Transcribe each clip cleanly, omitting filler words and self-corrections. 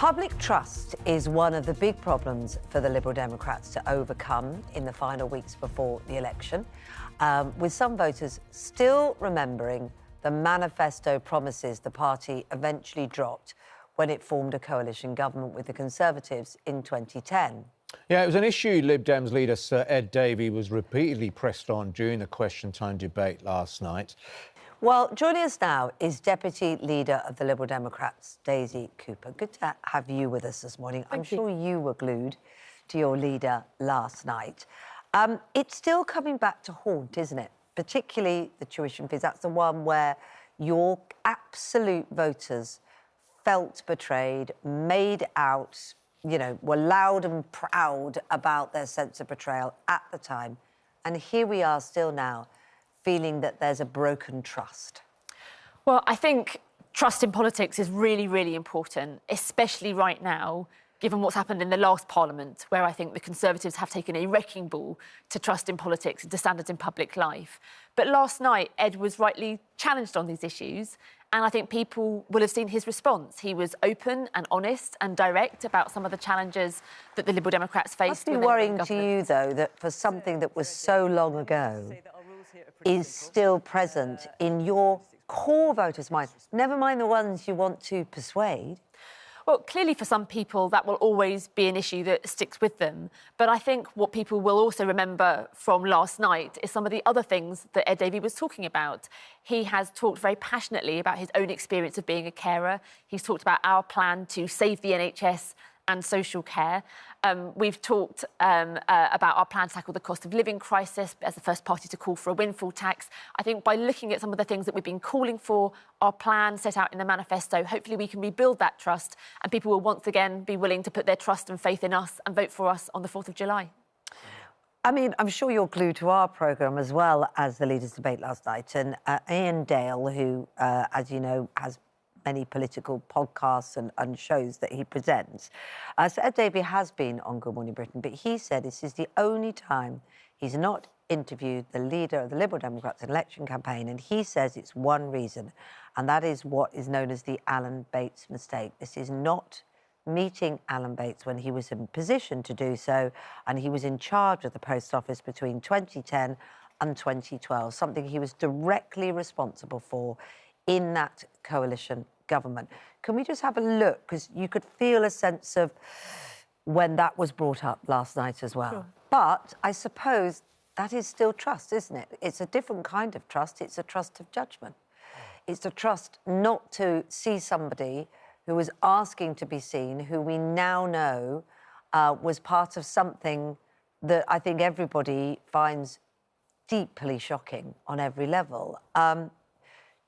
Public trust is one of the big problems for the Liberal Democrats to overcome in the final weeks before the election, with some voters still remembering the manifesto promises the party eventually dropped when it formed a coalition government with the Conservatives in 2010. Yeah, it was an issue Lib Dems leader Sir Ed Davey was repeatedly pressed on during the question time debate last night. Well, joining us now is Deputy Leader of the Liberal Democrats, Daisy Cooper. Good to have you with us this morning. I'm sure you were glued to your leader last night. It's still coming back to haunt, isn't it? Particularly the tuition fees. That's the one where your absolute voters felt betrayed, made out, you know, were loud and proud about their sense of betrayal at the time. And here we are still now, feeling that there's a broken trust. Well, I think trust in politics is really, really important, especially right now, given what's happened in the last Parliament, where I think the Conservatives have taken a wrecking ball to trust in politics and to standards in public life. But last night, Ed was rightly challenged on these issues, and I think people will have seen his response. He was open and honest and direct about some of the challenges that the Liberal Democrats faced. Must be worrying to you, though, that for something that was so long ago is still present in your core voters' minds, never mind the ones you want to persuade. Well, clearly for some people that will always be an issue that sticks with them. But I think what people will also remember from last night is some of the other things that Ed Davey was talking about. He has talked very passionately about his own experience of being a carer. He's talked about our plan to save the NHS and social care. We've talked about our plan to tackle the cost of living crisis as the first party to call for a windfall tax. I think by looking at some of the things that we've been calling for, our plan set out in the manifesto, hopefully we can rebuild that trust and people will once again be willing to put their trust and faith in us and vote for us on the 4th of July. I mean, I'm sure you're glued to our programme as well as the leaders' debate last night. And Ian Dale, who, as you know, has many political podcasts and shows that he presents. So Ed Davey has been on Good Morning Britain, but he said this is the only time he's not interviewed the leader of the Liberal Democrats election campaign, and he says it's one reason, and that is what is known as the Alan Bates mistake. This is not meeting Alan Bates when he was in position to do so, and he was in charge of the Post Office between 2010 and 2012, something he was directly responsible for in that coalition government. Can we just have a look? Because you could feel a sense of when that was brought up last night as well. Sure. But I suppose that is still trust, isn't it? It's a different kind of trust. It's a trust of judgment. It's a trust not to see somebody who was asking to be seen, who we now know was part of something that I think everybody finds deeply shocking on every level.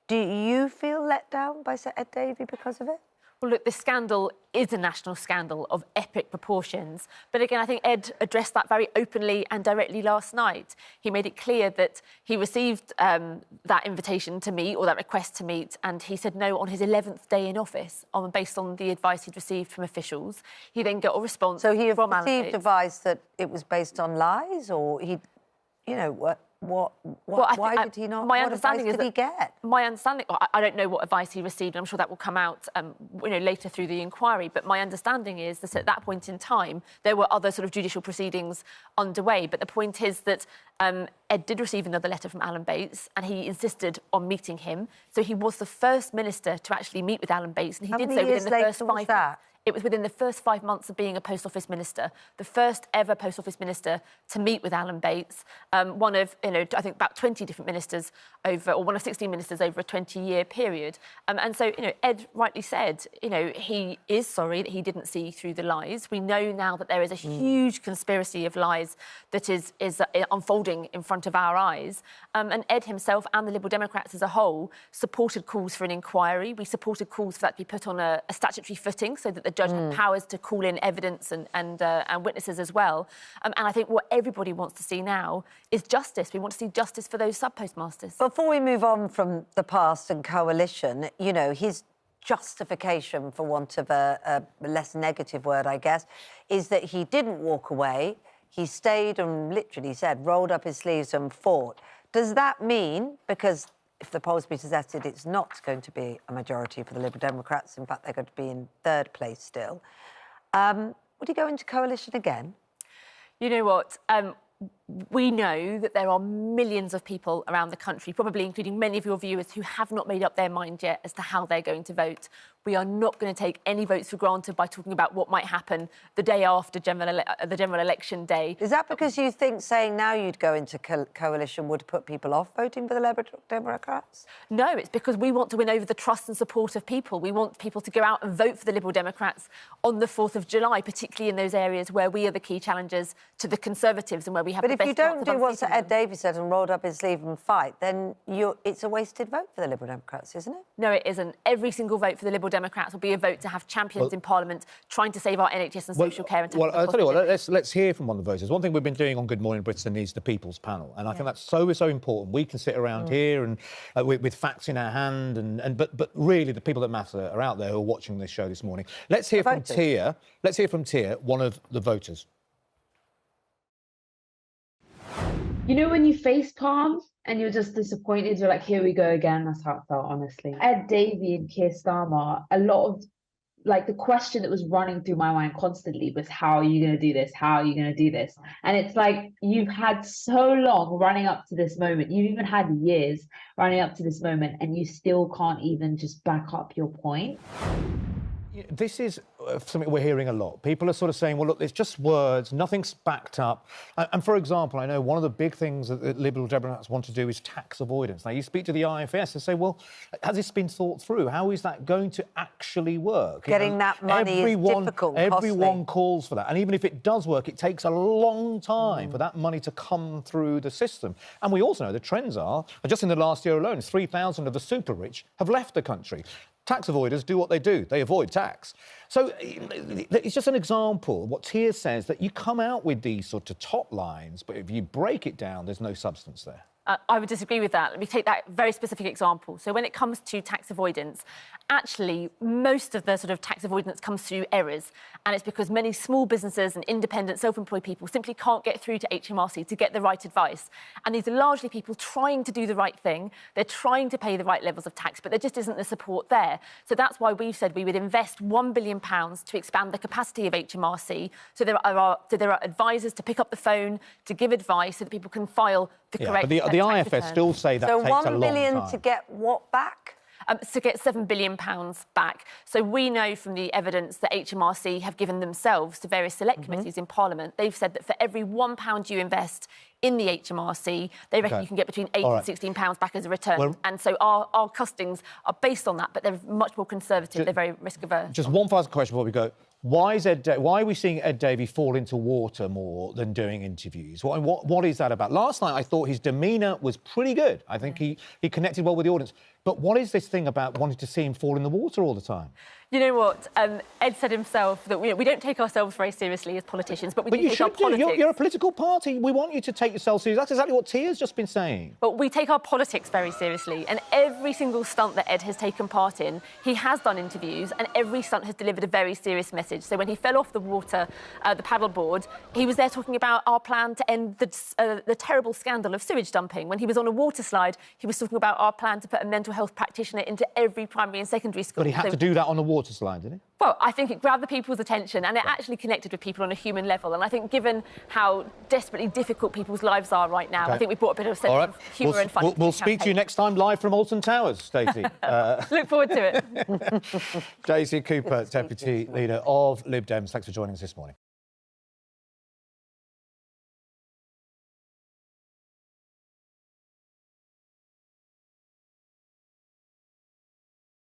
Do you feel let down by Sir Ed Davey because of it? Well, look, this scandal is a national scandal of epic proportions. But again, I think Ed addressed that very openly and directly last night. He made it clear that he received that invitation to meet or that request to meet, and he said no on his 11th day in office based on the advice he'd received from officials. He then got a response from Alan Bates. So he received advice that it was based on lies, or he, you know, why did he not? My understanding is that he get? My understanding, I don't know what advice he received. I'm sure that will come out, you know, later through the inquiry. But my understanding is that at that point in time, there were other sort of judicial proceedings underway. But the point is that Ed did receive another letter from Alan Bates, and he insisted on meeting him. So he was the first minister to actually meet with Alan Bates, and he did so within the first 5 months. It was within the first 5 months of being a Post Office minister, the first ever Post Office minister to meet with Alan Bates, one of, you know, I think about 20 different ministers over, or one of 16 ministers over a 20-year period. And so, you know, Ed rightly said, you know, he is sorry that he didn't see through the lies. We know now that there is a huge conspiracy of lies that is unfolding in front of our eyes. And Ed himself and the Liberal Democrats as a whole supported calls for an inquiry. We supported calls for that to be put on a statutory footing so that the judge had powers to call in evidence and witnesses as well. And I think what everybody wants to see now is justice. We want to see justice for those sub-postmasters. Before we move on from the past and coalition, you know, his justification, for want of a less negative word, I guess, is that he didn't walk away. He stayed and literally said, rolled up his sleeves and fought. Does that mean, because if the polls be suggested, it's not going to be a majority for the Liberal Democrats. In fact, they're going to be in third place still. Would he go into coalition again? You know what? We know that there are millions of people around the country, probably including many of your viewers, who have not made up their mind yet as to how they're going to vote. We are not going to take any votes for granted by talking about what might happen the day after the general election day. Is that because you think saying now you'd go into coalition would put people off voting for the Liberal Democrats? No, it's because we want to win over the trust and support of people. We want people to go out and vote for the Liberal Democrats on the 4th of July, particularly in those areas where we are the key challengers to the Conservatives and where we have the best. But if you don't do what Ed Davey said and rolled up his sleeve and fight, then it's a wasted vote for the Liberal Democrats, isn't it? No, it isn't. Every single vote for the Liberal Democrats will be a vote to have champions in Parliament trying to save our NHS and social care. And I'll tell you what, let's hear from one of the voters. One thing we've been doing on Good Morning Britain is the People's Panel, and I think that's so important. We can sit around here and with facts in our hand, but really the people that matter are out there who are watching this show this morning. Let's hear from Tia. Let's hear from Tia, one of the voters. You know when you face palm and you're just disappointed, you're like, here we go again. That's how it felt, honestly. Ed Davey and Keir Starmer, a lot of, like, the question that was running through my mind constantly was, how are you going to do this? How are you going to do this? And it's like, you've had so long running up to this moment. You've even had years running up to this moment, and you still can't even just back up your point. This is something we're hearing a lot. People are sort of saying, well, look, it's just words, nothing's backed up. And for example, I know one of the big things that the Liberal Democrats want to do is tax avoidance. Now, you speak to the IFS and say, well, has this been thought through? How is that going to actually work? Getting that money is difficult, Everyone calls for that. And even if it does work, it takes a long time for that money to come through the system. And we also know the trends are, just in the last year alone, 3,000 of the super rich have left the country. Tax avoiders do what they do. They avoid tax. So it's just an example of what Tia says, that you come out with these sort of top lines, but if you break it down, there's no substance there. I would disagree with that. Let me take that very specific example. So when it comes to tax avoidance, actually, most of the sort of tax avoidance comes through errors. And it's because many small businesses and independent self-employed people simply can't get through to HMRC to get the right advice. And these are largely people trying to do the right thing. They're trying to pay the right levels of tax, but there just isn't the support there. So that's why we've said we would invest £1 billion to expand the capacity of HMRC. So there are advisors to pick up the phone, to give advice so that people can file the correct but the IFS return. Still say that takes a long time. So £1 billion to get what back? To get £7 billion back. So we know from the evidence that HMRC have given themselves to various select committees in Parliament, they've said that for every £1 you invest in the HMRC, they reckon you can get between £8 and £16 back as a return. Well, and so our costings are based on that, but they're much more conservative. They're very risk-averse. Just one final question before we go. Why are we seeing Ed Davey fall into water more than doing interviews? What is that about? Last night, I thought his demeanour was pretty good. I think he connected well with the audience. But what is this thing about wanting to see him fall in the water all the time? You know what? Ed said himself that we don't take ourselves very seriously as politicians, but we do take our politics. You're a political party. We want you to take yourself seriously. That's exactly what Tia's just been saying. But we take our politics very seriously, and every single stunt that Ed has taken part in, he has done interviews, and every stunt has delivered a very serious message. So when he fell off the water, the paddleboard, he was there talking about our plan to end the terrible scandal of sewage dumping. When he was on a water slide, he was talking about our plan to put a mental health practitioner into every primary and secondary school. But he had to do that on the water slide, did he? Well, I think it grabbed the people's attention and it actually connected with people on a human level. And I think given how desperately difficult people's lives are right now, I think we brought a bit of a sense of humour and fun. We'll speak to you next time live from Alton Towers, Stacey. Look forward to it. Stacey Cooper, Deputy Leader of Lib Dems, thanks for joining us this morning.